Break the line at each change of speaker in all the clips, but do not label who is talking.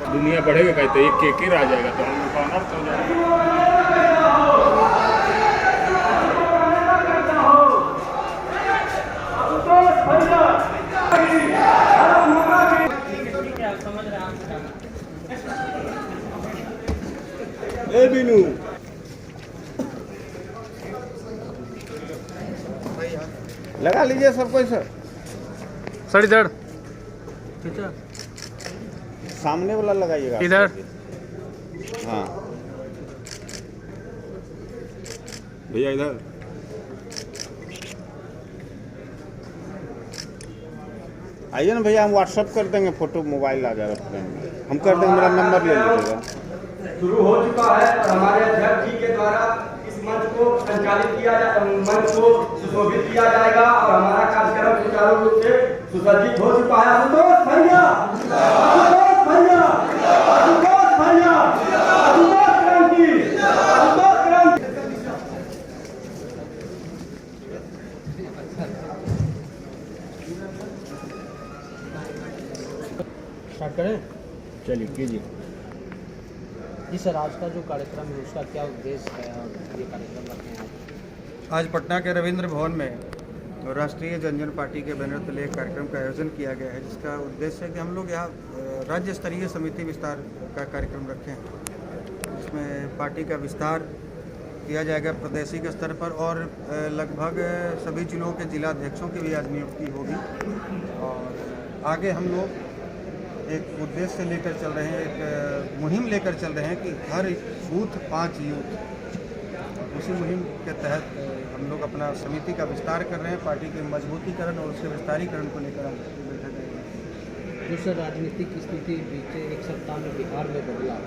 दुनिया बढ़ेगा कहते एक केकर आ जाएगा तो हम लोग का अनर्थ हो जाएगा।
ए बिनू लगा लीजिए सबको सर।
सर इधर
सामने वाला लगाइएगा
इधर।
हाँ भैया इधर। आइए ना भैया, हम व्हाट्सअप कर देंगे, फोटो मोबाइल आ जाएगा फ्रेंड में, हम कर देंगे, मेरा नंबर ले लीजिएगा।
शुरू हो चुका है और हमारे अध्यक्ष जी के द्वारा इस मंच को संचालित किया मंच को सुशोभित किया जाएगा और हमारा कार्यक्रम सुचारू रूप से सुसज्जित हो चुका है। आशुतोष भैया, आशुतोष भैया, आशुतोष भैया, आशुतोष क्रांति, आशुतोष क्रांति।
स्टार्ट करें?
चलिए कीजिए।
जी सर, आज का जो कार्यक्रम है उसका क्या उद्देश्य है और ये कार्यक्रम रखे हैं आप?
आज पटना के रविंद्र भवन में राष्ट्रीय जनजन पार्टी के बैनर तले एक कार्यक्रम का आयोजन किया गया है, जिसका उद्देश्य है कि हम लोग यहाँ राज्य स्तरीय समिति विस्तार का कार्यक्रम रखे हैं। इसमें पार्टी का विस्तार किया जाएगा प्रदेशी के स्तर पर और लगभग सभी जिलों के जिलाध्यक्षों की भी आज नियुक्ति होगी। और आगे हम लोग एक उद्देश्य लेकर चल रहे हैं, एक मुहिम लेकर चल रहे हैं कि हर बूथ 5 यूथ। उसी मुहिम के तहत हम लोग अपना समिति का विस्तार कर रहे हैं, पार्टी के मजबूतीकरण और उसके विस्तारीकरण को लेकर हम बैठक करेंगे।
जो सर राजनीतिक स्थिति बीते एक सप्ताह में बिहार में बदला,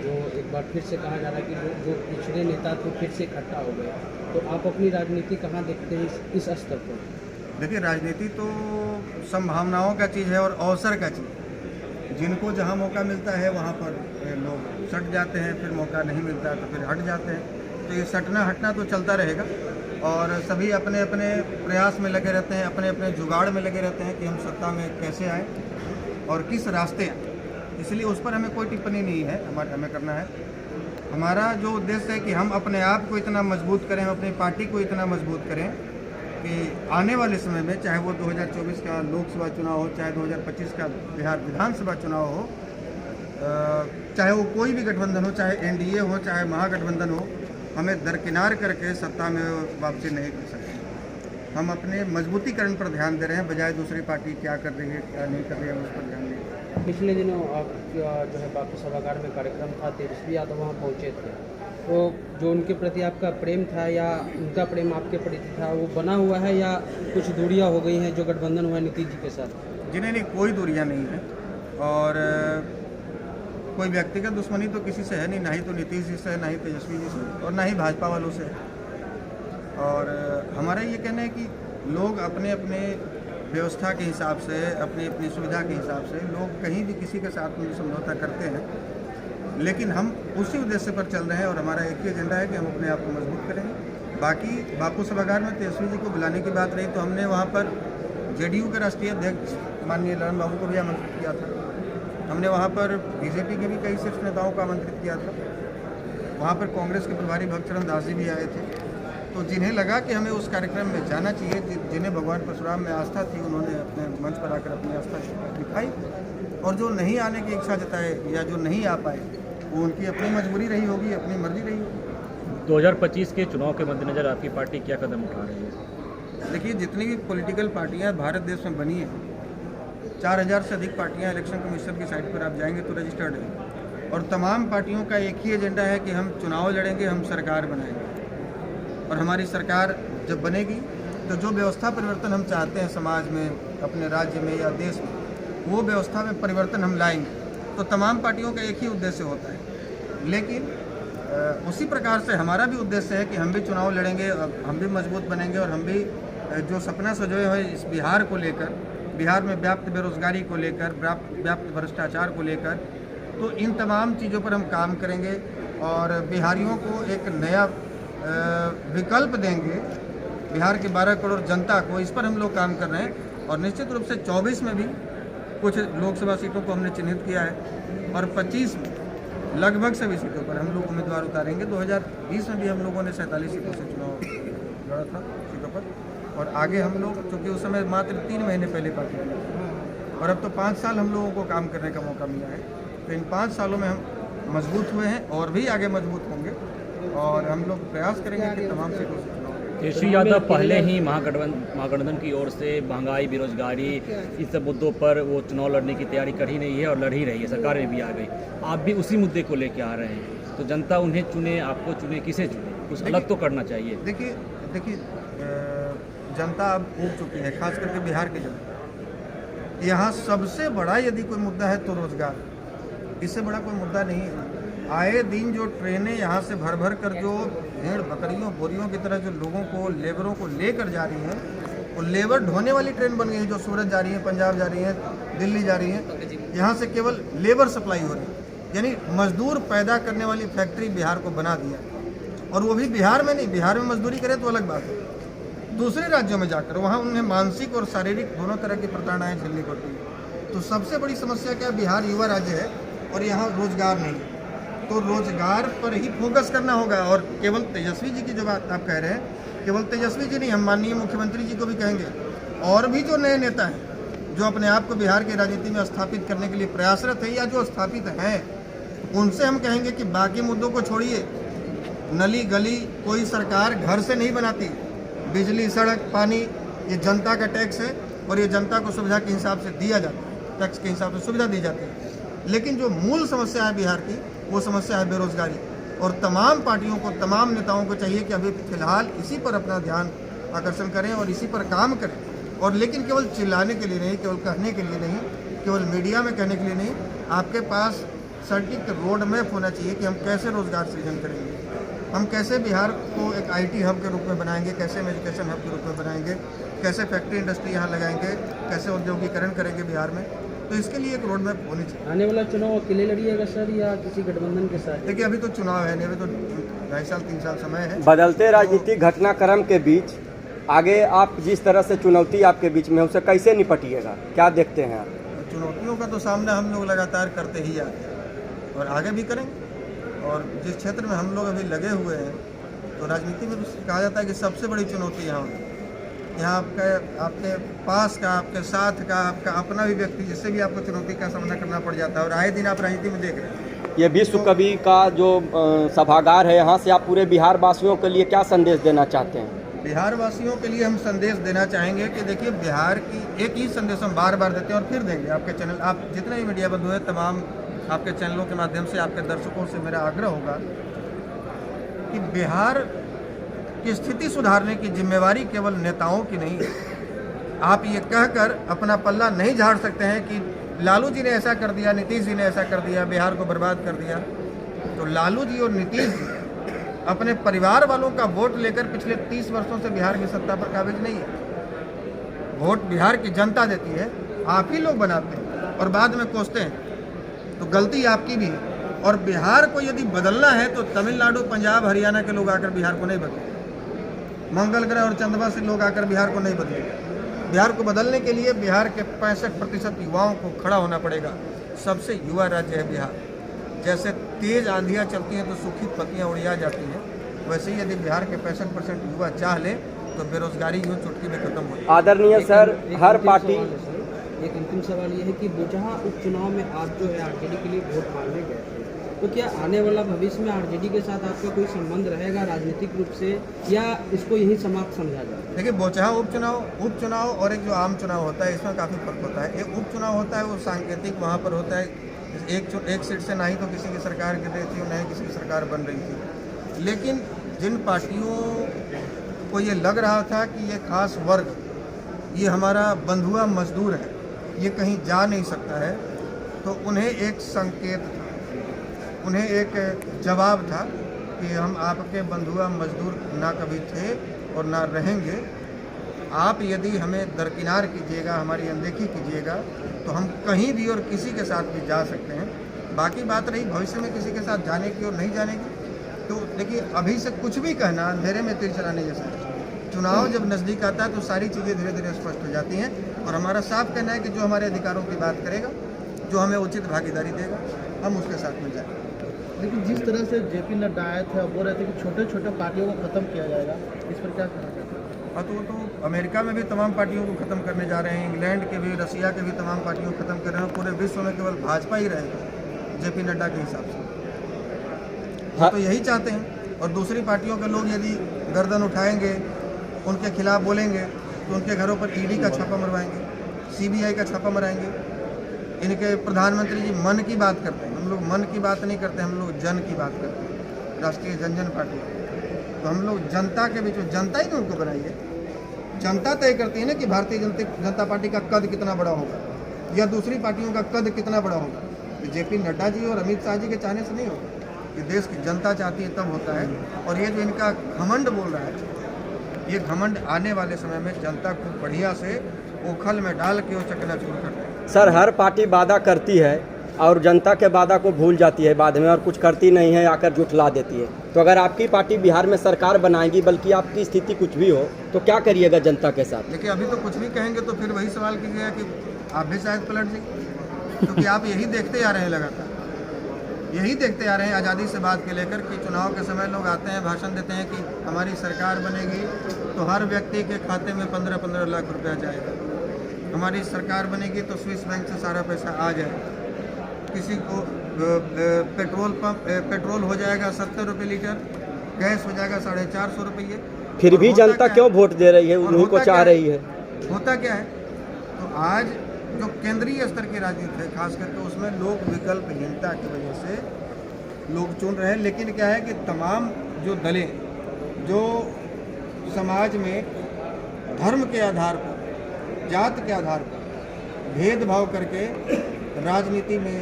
जो एक बार फिर से कहा जा रहा है कि जो पिछड़े नेता तो फिर से इकट्ठा हो गए, तो आप अपनी राजनीति कहाँ देखते हैं इस स्तर पर?
देखिए, राजनीति तो संभावनाओं का चीज़ है और अवसर का चीज़ है। जिनको जहाँ मौका मिलता है वहाँ पर लोग सट जाते हैं, फिर मौका नहीं मिलता तो फिर हट जाते हैं। तो ये सटना हटना तो चलता रहेगा और सभी अपने अपने प्रयास में लगे रहते हैं, अपने अपने जुगाड़ में लगे रहते हैं कि हम सत्ता में कैसे आए और किस रास्ते आए। इसलिए उस पर हमें कोई टिप्पणी नहीं है। हमें करना है, हमारा जो उद्देश्य है कि हम अपने आप को इतना मजबूत करें, हम अपनी पार्टी को इतना मजबूत करें कि आने वाले समय में, चाहे वो 2024 का लोकसभा चुनाव हो, चाहे 2025 का बिहार विधानसभा चुनाव हो, चाहे वो कोई भी गठबंधन हो, चाहे एनडीए हो, चाहे महागठबंधन हो, हमें दरकिनार करके सत्ता में वापसी नहीं कर सकते। हम अपने मजबूतीकरण पर ध्यान दे रहे हैं, बजाय दूसरी पार्टी क्या कर रही है क्या नहीं कर रही है उस पर ध्यान दें।
पिछले दिनों आप जो है बापू सभागार में कार्यक्रम था, तेजस्वी यादव वहाँ पहुँचे थे, तो जो उनके प्रति आपका प्रेम था या उनका प्रेम आपके प्रति था वो बना हुआ है या कुछ दूरियां हो गई हैं जो गठबंधन हुआ है नीतीश जी के साथ?
जिन्हें नहीं, कोई दूरियां नहीं है और कोई व्यक्तिगत दुश्मनी तो किसी से है नहीं, ना ही तो नीतीश जी से है, ना ही तेजस्वी जी से और ना ही भाजपा वालों से है। और हमारा ये कहना है कि लोग अपने अपने व्यवस्था के हिसाब से, अपनी अपनी सुविधा के हिसाब से लोग कहीं भी किसी के साथ में समझौता करते हैं, लेकिन हम उसी उद्देश्य पर चल रहे हैं और हमारा एक ही एजेंडा है कि हम अपने आप को मजबूत करेंगे। बाकी बापू सभागार में तेजस्वी जी को बुलाने की बात रही तो हमने वहाँ पर जेडीयू के राष्ट्रीय अध्यक्ष माननीय ललन बाबू को भी आमंत्रित किया था। हमने वहाँ पर बीजेपी के भी कई शीर्ष नेताओं को आमंत्रित किया था। वहाँ पर कांग्रेस के प्रभारी भक्तचरण दास जी भी आए थे। तो जिन्हें लगा कि हमें उस कार्यक्रम में जाना चाहिए, जिन्हें भगवान परशुराम में आस्था थी, उन्होंने अपने मंच पर आकर अपनी आस्था दिखाई और जो नहीं आने की इच्छा जताए या जो नहीं आ पाए वो उनकी अपनी मजबूरी रही होगी, अपनी मर्जी रही होगी।
2025 के चुनाव के मद्देनजर आपकी पार्टी क्या कदम उठा रही है?
देखिए, जितनी भी पॉलिटिकल पार्टियां भारत देश में बनी हैं, 4000 से अधिक पार्टियां इलेक्शन कमीशन की साइट पर आप जाएंगे तो रजिस्टर्ड हैं और तमाम पार्टियों का एक ही एजेंडा है कि हम चुनाव लड़ेंगे, हम सरकार बनाएंगे और हमारी सरकार जब बनेगी तो जो व्यवस्था परिवर्तन हम चाहते हैं समाज में, अपने राज्य में या देश में, वो व्यवस्था में परिवर्तन हम लाएंगे। तो तमाम पार्टियों का एक ही उद्देश्य होता है, लेकिन उसी प्रकार से हमारा भी उद्देश्य है कि हम भी चुनाव लड़ेंगे, हम भी मजबूत बनेंगे और हम भी जो सपना सजोए हुए इस बिहार को लेकर, बिहार में व्याप्त बेरोजगारी को लेकर, व्याप्त भ्रष्टाचार को लेकर तो इन तमाम चीज़ों पर हम काम करेंगे और बिहारियों को एक नया विकल्प देंगे। बिहार के 12 करोड़ जनता को, इस पर हम लोग काम कर रहे हैं और निश्चित रूप से 24 में भी कुछ लोकसभा सीटों को हमने चिन्हित किया है और 25 में लगभग सभी सीटों पर हम लोग उम्मीदवार उतारेंगे। 2020 में भी हम लोगों ने 47 सीटों से चुनाव लड़ा था सीटों पर, और आगे हम लोग, चूँकि उस समय मात्र 3 महीने पहले पार्टी की और अब तो 5 साल हम लोगों को काम करने का मौका मिला है, तो इन 5 सालों में हम मजबूत हुए हैं और भी आगे मजबूत होंगे और हम लोग प्रयास करेंगे कि तमाम सीटों से चुनाव।
तेजस्वी यादव पहले ही महागठबंधन की ओर से महंगाई, बेरोजगारी, इस सब मुद्दों पर वो चुनाव लड़ने की तैयारी कर ही नहीं है और लड़ ही रही है, सरकार में भी आ गई। आप भी उसी मुद्दे को लेके आ रहे हैं, तो जनता उन्हें चुने, आपको चुने, किसे चुने? कुछ अलग तो करना चाहिए।
देखिए जनता अब उब चुकी है, खास करके बिहार की जनता। यहाँ सबसे बड़ा यदि कोई मुद्दा है तो रोजगार, इससे बड़ा कोई मुद्दा नहीं है। आए दिन जो ट्रेनें यहाँ से भर भर कर जो भेड़ बकरियों बोरियों की तरह जो लोगों को, लेबरों को लेकर जा रही हैं, वो लेबर ढोने वाली ट्रेन बन गई है, जो सूरत जा रही है, पंजाब जा रही है, दिल्ली जा रही है। यहाँ से केवल लेबर सप्लाई हो रही है, यानी मजदूर पैदा करने वाली फैक्ट्री बिहार को बना दिया। और वो भी बिहार में नहीं, बिहार में मजदूरी करें तो अलग बात है, दूसरे राज्यों में जाकर वहाँ उन्हें मानसिक और शारीरिक दोनों तरह की प्रताड़नाएं झेलनी पड़ती है। तो सबसे बड़ी समस्या क्या, बिहार युवा राज्य है और यहाँ रोजगार नहीं, तो रोजगार पर ही फोकस करना होगा। और केवल तेजस्वी जी की जो बात आप कह रहे हैं, केवल तेजस्वी जी नहीं, हम माननीय मुख्यमंत्री जी को भी कहेंगे, और भी जो नए नेता हैं जो अपने आप को बिहार की राजनीति में स्थापित करने के लिए प्रयासरत है या जो स्थापित हैं, उनसे हम कहेंगे कि बाकी मुद्दों को छोड़िए। नली गली कोई सरकार घर से नहीं बनाती, बिजली, सड़क, पानी ये जनता का टैक्स है और ये जनता को सुविधा के हिसाब से दिया जाता है, टैक्स के हिसाब से सुविधा दी जाती है। लेकिन जो मूल समस्या है बिहार की, वो समस्या है बेरोजगारी। और तमाम पार्टियों को, तमाम नेताओं को चाहिए कि अभी फिलहाल इसी पर अपना ध्यान आकर्षण करें और इसी पर काम करें। और लेकिन केवल चिल्लाने के लिए नहीं, केवल कहने के लिए नहीं, केवल मीडिया में कहने के लिए नहीं, आपके पास सटीक रोड मैप होना चाहिए कि हम कैसे रोजगार सृजन करेंगे, हम कैसे बिहार को एक IT हब के रूप में बनाएंगे, कैसे हम एजुकेशन हब के रूप में बनाएंगे, कैसे फैक्ट्री इंडस्ट्री यहाँ लगाएंगे, कैसे औद्योगिकरण करेंगे बिहार में। तो इसके लिए एक रोड मैप होनी चाहिए।
आने वाला चुनाव अकेले लड़िएगा सर या किसी गठबंधन के साथ?
देखिए अभी तो चुनाव है नहीं, अभी तो 2.5 साल 3 साल समय है।
बदलते राजनीतिक घटनाक्रम के बीच आगे आप जिस तरह से चुनौती आपके बीच में, उससे कैसे निपटिएगा, क्या देखते हैं आप?
चुनौतियों का तो सामना हम लोग लगातार करते ही आते हैं और आगे भी करेंगे। और जिस क्षेत्र में हम लोग अभी लगे हुए हैं, तो राजनीति में कहा जाता है कि सबसे बड़ी चुनौती यहाँ आपके पास का, आपके साथ का, आपका अपना भी व्यक्ति, जिससे भी आपको चुनौती का सामना करना पड़ जाता है। और आए दिन आप राजनीति में देख रहे हैं।
ये विश्व कवि का जो सभागार है, यहाँ से आप पूरे बिहार वासियों के लिए क्या संदेश देना चाहते हैं?
बिहार वासियों के लिए हम संदेश देना चाहेंगे कि देखिए, बिहार की एक ही संदेश हम बार बार देते हैं और फिर देंगे। आपके चैनल, आप जितने भी मीडिया बंधु हैं, तमाम आपके चैनलों के माध्यम से आपके दर्शकों से मेरा आग्रह होगा कि बिहार की स्थिति सुधारने की जिम्मेवारी केवल नेताओं की नहीं है। आप ये कहकर अपना पल्ला नहीं झाड़ सकते हैं कि लालू जी ने ऐसा कर दिया, नीतीश जी ने ऐसा कर दिया, बिहार को बर्बाद कर दिया। तो लालू जी और नीतीश जी अपने परिवार वालों का वोट लेकर पिछले 30 वर्षों से बिहार की सत्ता पर काबिज नहीं है। वोट बिहार की जनता देती है, आप ही लोग बनाते हैं और बाद में कोसते हैं, तो गलती आपकी भी है। और बिहार को यदि बदलना है तो तमिलनाडु, पंजाब, हरियाणा के लोग आकर बिहार को नहीं बदलेंगे, मंगल ग्रह और चंद्रमा से लोग आकर बिहार को नहीं बदलेंगे। बिहार को बदलने के लिए बिहार के 65% युवाओं को खड़ा होना पड़ेगा। सबसे युवा राज्य है बिहार। जैसे तेज आंधियाँ चलती हैं तो सूखी पत्तियाँ उड़िया जाती हैं, वैसे ही यदि बिहार के 65% युवा चाह ले तो बेरोजगारी यूँ चुटकी में खत्म हो।
आदरणीय सर, हर पार्टी,
एक अंतिम सवाल ये है कि बोचहा उपचुनाव में आप जो है RJD के लिए वोट मांगने गए थे, तो क्या आने वाला भविष्य में RJD के साथ आपका कोई संबंध रहेगा राजनीतिक रूप से, या इसको यही समाप्त समझा जाए?
देखिए, बोचहा उपचुनाव और एक जो आम चुनाव होता है, इसमें काफ़ी फर्क होता है। एक उपचुनाव होता है वो सांकेतिक, वहाँ पर होता है एक सीट से ना ही तो किसी की सरकार गिर रही थी और ना ही किसी की सरकार बन रही थी। लेकिन जिन पार्टियों को ये लग रहा था कि ये खास वर्ग, ये हमारा बंधुआ मजदूर है, ये कहीं जा नहीं सकता है, तो उन्हें एक संकेत था, उन्हें एक जवाब था कि हम आपके बंधुआ मजदूर ना कभी थे और ना रहेंगे। आप यदि हमें दरकिनार कीजिएगा, हमारी अनदेखी कीजिएगा, तो हम कहीं भी और किसी के साथ भी जा सकते हैं। बाकी बात रही भविष्य में किसी के साथ जाने की और नहीं जाने की, तो देखिए अभी से कुछ भी कहना अंधेरे में तीर चलाने जैसा है। चुनाव जब नज़दीक आता है तो सारी चीज़ें धीरे धीरे स्पष्ट हो जाती हैं, और हमारा साफ कहना है कि जो हमारे अधिकारों की बात करेगा, जो हमें उचित भागीदारी देगा, हम उसके साथ मिल जाएंगे।
लेकिन जिस तरह से जेपी नड्डा आए थे, अब बोल रहे थे कि छोटे छोटे पार्टियों को खत्म किया जाएगा, इस पर क्या कहना चाहते हैं?
हाँ, तो अमेरिका में भी तमाम पार्टियों को ख़त्म करने जा रहे हैं, इंग्लैंड के भी, रसिया के भी तमाम पार्टियों को ख़त्म कर रहे हैं। पूरे विश्व में केवल भाजपा ही रहेगा जेपी नड्डा के हिसाब से। हाँ, तो यही चाहते हैं। और दूसरी पार्टियों के लोग यदि गर्दन उठाएंगे, उनके खिलाफ बोलेंगे, तो उनके घरों पर ईडी का छापा मरवाएंगे, सीबीआई का छापा मराएंगे। इनके प्रधानमंत्री जी मन की बात करते हैं, हम लोग मन की बात नहीं करते, हम लोग जन की बात करते हैं, राष्ट्रीय जनजन पार्टी। तो हम लोग जनता के बीच में, जनता ही ने उनको बनाई है, जनता तय करती है ना कि भारतीय जनता पार्टी का कद कितना बड़ा होगा या दूसरी पार्टियों का कद कितना बड़ा होगा। तो जेपी नड्डा जी और अमित शाह जी के चाहने से नहीं होगा, ये देश की जनता चाहती है तब होता है। और ये जो इनका घमंड बोल रहा है, ये घमंड आने वाले समय में जनता को बढ़िया से ओखल में डाल के वो चकनाचूर करते हैं।
सर, हर पार्टी वादा करती है और जनता के वादा को भूल जाती है बाद में, और कुछ करती नहीं है, आकर जुटला देती है। तो अगर आपकी पार्टी बिहार में सरकार बनाएगी, बल्कि आपकी स्थिति कुछ भी हो, तो क्या करिएगा जनता के साथ?
देखिए, अभी तो कुछ भी कहेंगे तो फिर वही सवाल कीजिएगा कि आप भी शायद पलट जाइए, क्योंकि आप यही देखते आ रहे हैं, लगातार यही देखते आ रहे हैं आज़ादी से बात के लेकर कि चुनाव के समय लोग आते हैं, भाषण देते हैं कि हमारी सरकार बनेगी तो हर व्यक्ति के खाते में 15-15 लाख रुपया जाएगा, हमारी सरकार बनेगी तो स्विस बैंक से सारा पैसा आ जाएगा, किसी को पेट्रोल हो जाएगा 70 रुपये लीटर, गैस हो जाएगा 450 रुपये।
फिर भी जनता क्यों वोट दे रही है, उन्हीं को चाह रही है?
होता क्या है, तो आज जो केंद्रीय स्तर की राजनीति है खास करके, उसमें लोग विकल्पहीनता की वजह से लोग चुन रहे हैं। लेकिन क्या है कि तमाम जो दलें जो समाज में धर्म के आधार पर, जात के आधार पर भेदभाव करके राजनीति में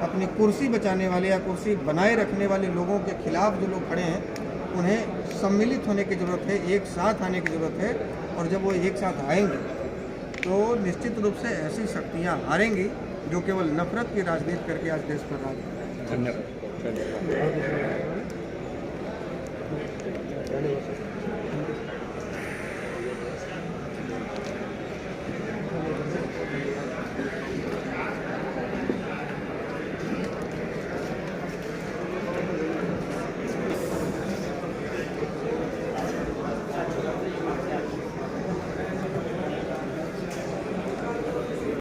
अपनी कुर्सी बचाने वाले या कुर्सी बनाए रखने वाले लोगों के खिलाफ जो लोग खड़े हैं, उन्हें सम्मिलित होने की ज़रूरत है, एक साथ आने की ज़रूरत है। और जब वो एक साथ आएंगे तो निश्चित रूप से ऐसी शक्तियां हारेंगी जो केवल नफरत की राजनीति करके आज देश पर राज कर रही हैं।
धन्यवाद।
धन्यवाद।